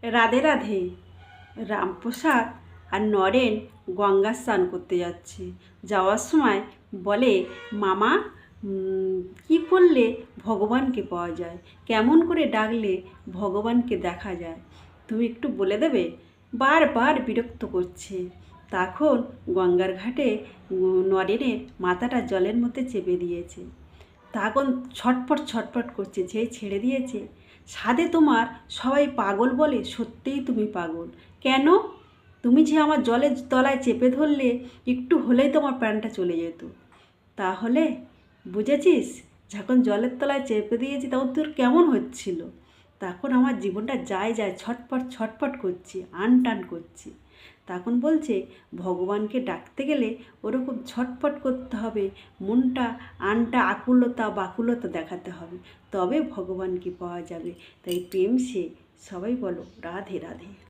রাধে রাধে। রামপ্রসাদ আর নরেন গঙ্গা স্নান করতে যাচ্ছে। যাওয়ার সময় বলে, মামা, কি করলে ভগবানকে পাওয়া যায়, কেমন করে ডাকলে ভগবানকে দেখা যায়, তুমি একটু বলে দেবে? বারবার বিরক্ত করছে। তখন গঙ্গার ঘাটে নরেনের মাথাটা জলের মধ্যে চেপে দিয়েছে। তখন ছটফট ছটফট করছে, যেই ছেড়ে দিয়েছে, সাধে তোমার সবাই পাগল বলে, সত্যিই তুমি পাগল। কেন? তুমি যে আমার জলের তলায় চেপে ধরলে, একটু হলেই তোমার প্রাণটা চলে যেত। তাহলে বুঝেছিস, যখন জলের তলায় চেপে দিয়েছি তখন তোর কেমন হচ্ছিল? তখন আমার জীবনটা যায় যায় ছটফট ছটফট করছি, আনটান করছি। তখন বলছে, ভগবানকে ডাকতে গেলে ওরকম ছটফট করতে হবে, মনটা আনটা আকুলতা বাকুলতা দেখাতে হবে, তবে ভগবানকে পাওয়া যাবে। তাই প্রেম সে, সবাই বলো রাধে রাধে।